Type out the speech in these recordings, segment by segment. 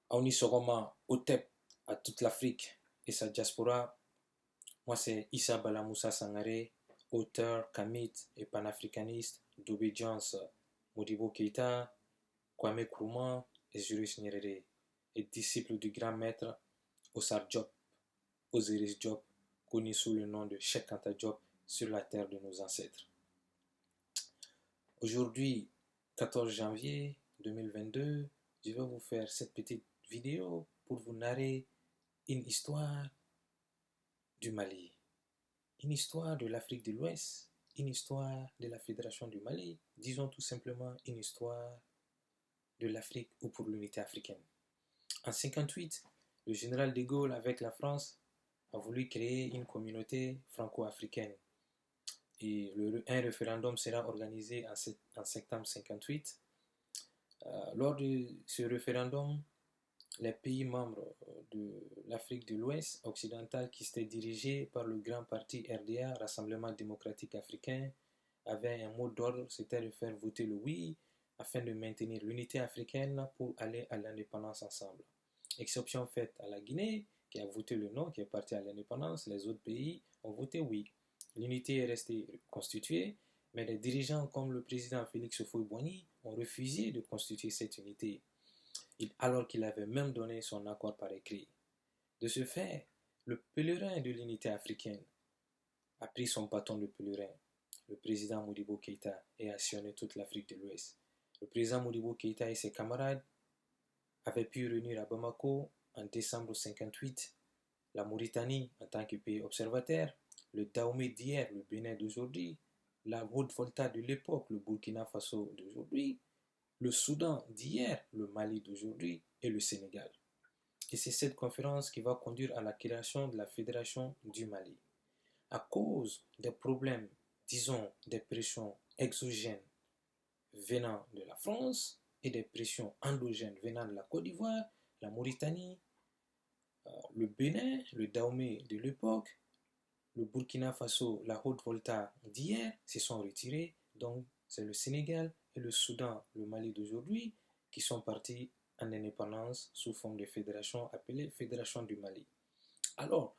Aouni Soroma, OTEP, à toute l'Afrique et sa diaspora. Moi, c'est Issa Balamoussa Sangaré, auteur, kamit et panafricaniste d'obédience Modibo Keïta, Kwame Nkrumah et Julius Nyerere, et disciple du grand maître Osar Diop, Osiris Diop, connu sous le nom de Cheikh Anta Diop sur la terre de nos ancêtres. Aujourd'hui, 14 janvier 2022, je vais vous faire cette petite vidéo pour vous narrer une histoire du Mali, une histoire de l'Afrique de l'Ouest, une histoire de la Fédération du Mali, disons tout simplement une histoire de l'Afrique ou pour l'unité africaine. En 1958, le général de Gaulle avec la France a voulu créer une communauté franco-africaine et un référendum sera organisé en septembre 1958. Lors de ce référendum, les pays membres de l'Afrique de l'Ouest occidentale qui étaient dirigés par le grand parti RDA, Rassemblement démocratique africain, avaient un mot d'ordre, c'était de faire voter le oui afin de maintenir l'unité africaine pour aller à l'indépendance ensemble. Exception faite à la Guinée, qui a voté le non, qui est parti à l'indépendance, les autres pays ont voté oui. L'unité est restée constituée, mais les dirigeants comme le président Félix Houphouët-Boigny ont refusé de constituer cette unité, alors qu'il avait même donné son accord par écrit. De ce fait, le pèlerin de l'unité africaine a pris son bâton de pèlerin, le président Modibo Keïta, et a sillonné toute l'Afrique de l'Ouest. Le président Modibo Keïta et ses camarades avaient pu réunir à Bamako en décembre 1958 la Mauritanie en tant que pays observateur, le Dahomey d'hier, le Bénin d'aujourd'hui, la Haute-Volta de l'époque, le Burkina Faso d'aujourd'hui, le Soudan d'hier, le Mali d'aujourd'hui et le Sénégal. Et c'est cette conférence qui va conduire à la création de la Fédération du Mali. À cause des problèmes, disons, des pressions exogènes venant de la France et des pressions endogènes venant de la Côte d'Ivoire, la Mauritanie, le Bénin, le Dahomey de l'époque, le Burkina Faso, la Haute-Volta d'hier se sont retirés. Donc, c'est le Sénégal et le Soudan, le Mali d'aujourd'hui, qui sont partis en indépendance sous forme de fédération appelée Fédération du Mali. Alors,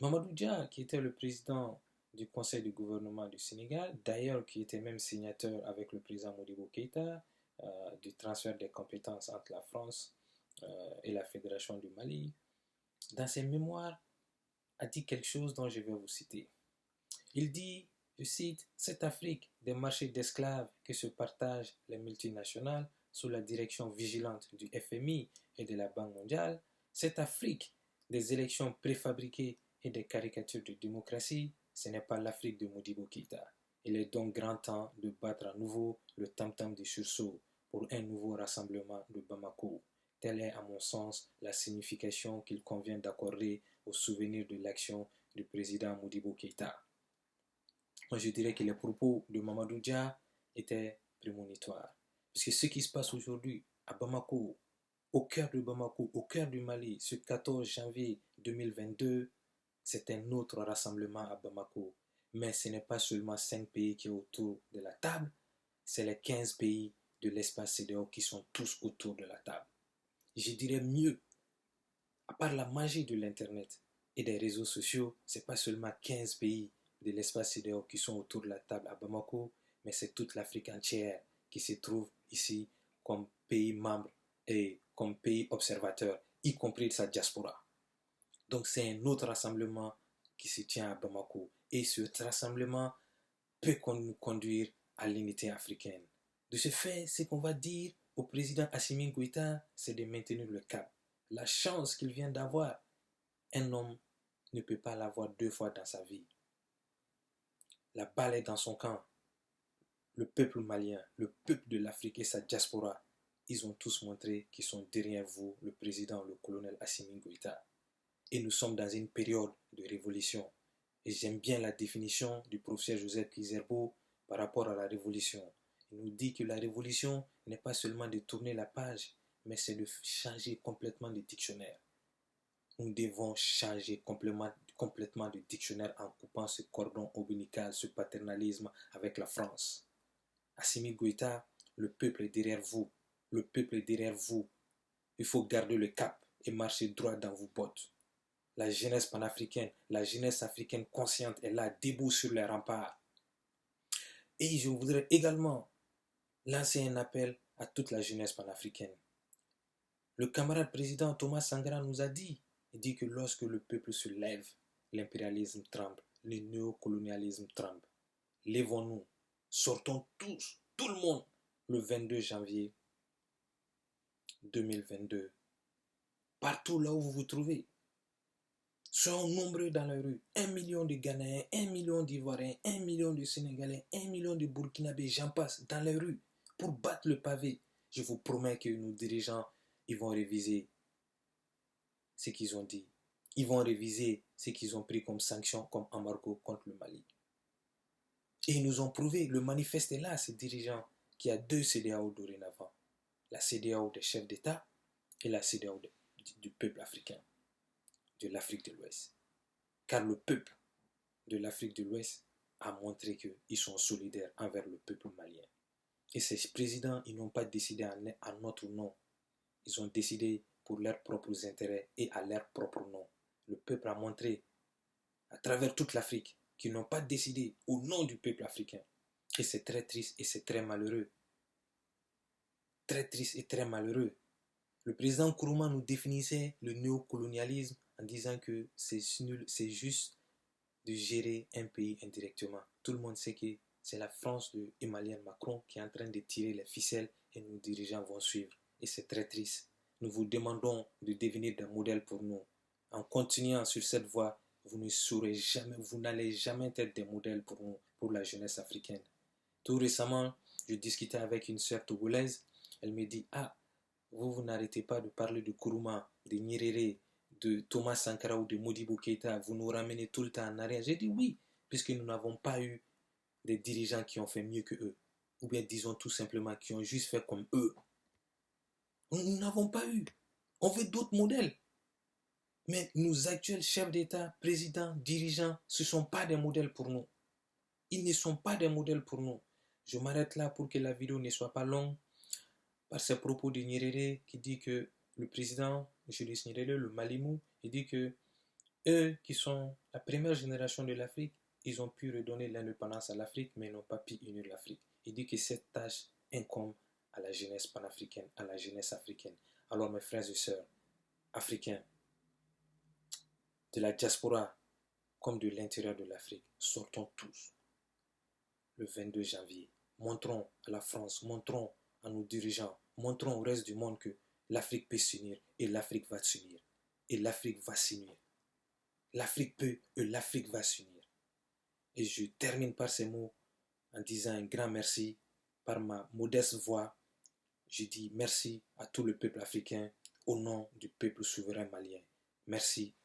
Mamadou Dia, qui était le président du conseil du gouvernement du Sénégal, d'ailleurs qui était même signateur avec le président Modibo Keïta du transfert des compétences entre la France et la Fédération du Mali, dans ses mémoires, a dit quelque chose dont je vais vous citer. Il dit, je cite, cette Afrique des marchés d'esclaves que se partagent les multinationales sous la direction vigilante du FMI et de la Banque mondiale, cette Afrique des élections préfabriquées et des caricatures de démocratie, ce n'est pas l'Afrique de Modibo Keïta. Il est donc grand temps de battre à nouveau le tam-tam du sursaut pour un nouveau rassemblement de Bamako. Telle est à mon sens la signification qu'il convient d'accorder au souvenir de l'action du président Modibo Keïta. Moi, je dirais que les propos de Mamadou Dia étaient prémonitoires. Parce que ce qui se passe aujourd'hui à Bamako, au cœur de Bamako, au cœur du Mali, ce 14 janvier 2022, c'est un autre rassemblement à Bamako. Mais ce n'est pas seulement 5 pays qui sont autour de la table, c'est les 15 pays de l'espace CEDEAO qui sont tous autour de la table. Je dirais mieux, à part la magie de l'Internet et des réseaux sociaux, ce n'est pas seulement 15 pays de l'espace CEDEAO qui sont autour de la table à Bamako, mais c'est toute l'Afrique entière qui se trouve ici comme pays membre et comme pays observateur, y compris de sa diaspora. Donc c'est un autre rassemblement qui se tient à Bamako. Et ce rassemblement peut nous conduire à l'unité africaine. De ce fait, ce qu'on va dire au président Assimi Goïta, c'est de maintenir le cap. La chance qu'il vient d'avoir, un homme ne peut pas l'avoir 2 fois dans sa vie. La balle est dans son camp. Le peuple malien, le peuple de l'Afrique et sa diaspora, ils ont tous montré qu'ils sont derrière vous, le président, le colonel Assimi Goïta. Et nous sommes dans une période de révolution. Et j'aime bien la définition du professeur Joseph Kizerbo par rapport à la révolution. Il nous dit que la révolution n'est pas seulement de tourner la page, mais c'est de changer complètement de dictionnaire. Nous devons changer complètement de dictionnaire en coupant ce cordon ombilical, ce paternalisme avec la France. Assimi Goïta, le peuple est derrière vous. Le peuple est derrière vous. il faut garder le cap et marcher droit dans vos bottes. La jeunesse panafricaine, la jeunesse africaine consciente est là, debout sur les remparts. Et je voudrais également lancer un appel à toute la jeunesse panafricaine. Le camarade président Thomas Sankara nous a dit, il dit que lorsque le peuple se lève, l'impérialisme tremble, le néocolonialisme tremble. Lèvons-nous, sortons tous, tout le monde, le 22 janvier 2022, partout là où vous vous trouvez. Soyons nombreux dans la rue. 1 million de Ghanéens, 1 million d'Ivoiriens, 1 million de Sénégalais, 1 million de Burkinabés, j'en passe, dans les rues, pour battre le pavé. Je vous promets que nos dirigeants, ils vont réviser ce qu'ils ont dit. Ils vont réviser ce qu'ils ont pris comme sanction, comme embargo contre le Mali. Et ils nous ont prouvé, le manifeste est là, ces dirigeants, qu'il y a 2 CEDEAO dorénavant. La CEDEAO des chefs d'État et la CEDEAO du peuple africain, de l'Afrique de l'Ouest. Car le peuple de l'Afrique de l'Ouest a montré qu'ils sont solidaires envers le peuple malien. Et ces présidents, ils n'ont pas décidé à notre nom. Ils ont décidé pour leurs propres intérêts et à leur propre nom. Le peuple a montré à travers toute l'Afrique qu'ils n'ont pas décidé au nom du peuple africain. Et c'est très triste et c'est très malheureux. Très triste et très malheureux. Le président Nkrumah nous définissait le néocolonialisme en disant que c'est nul, c'est juste de gérer un pays indirectement. Tout le monde sait que c'est la France de Emmanuel Macron qui est en train de tirer les ficelles et nos dirigeants vont suivre. Et c'est très triste. Nous vous demandons de devenir des modèles pour nous. En continuant sur cette voie, vous ne saurez jamais, vous n'allez jamais être des modèles pour nous, pour la jeunesse africaine. Tout récemment, je discutais avec une sœur togolaise. Elle me dit, vous n'arrêtez pas de parler de Nkrumah, de Nyerere, de Thomas Sankara ou de Modibo Keïta, vous nous ramenez tout le temps en arrière. J'ai dit oui, puisque nous n'avons pas eu des dirigeants qui ont fait mieux que eux, ou bien disons tout simplement qui ont juste fait comme eux. Nous n'avons pas eu. On veut d'autres modèles. Mais nos actuels chefs d'État, présidents, dirigeants, ce ne sont pas des modèles pour nous. Ils ne sont pas des modèles pour nous. Je m'arrête là pour que la vidéo ne soit pas longue. Par ces propos de Nyerere qui dit que le président Julius Nyerere, le Malimou, il dit que eux qui sont la première génération de l'Afrique, ils ont pu redonner l'indépendance à l'Afrique, mais n'ont pas pu unir l'Afrique. Il dit que cette tâche incombe à la jeunesse panafricaine, à la jeunesse africaine. Alors mes frères et sœurs africains, de la diaspora comme de l'intérieur de l'Afrique, sortons tous le 22 janvier. Montrons à la France, montrons à nos dirigeants, montrons au reste du monde que l'Afrique peut s'unir et l'Afrique va s'unir. Et l'Afrique va s'unir. L'Afrique peut et l'Afrique va s'unir. Et je termine par ces mots en disant un grand merci par ma modeste voix. Je dis merci à tout le peuple africain au nom du peuple souverain malien. Merci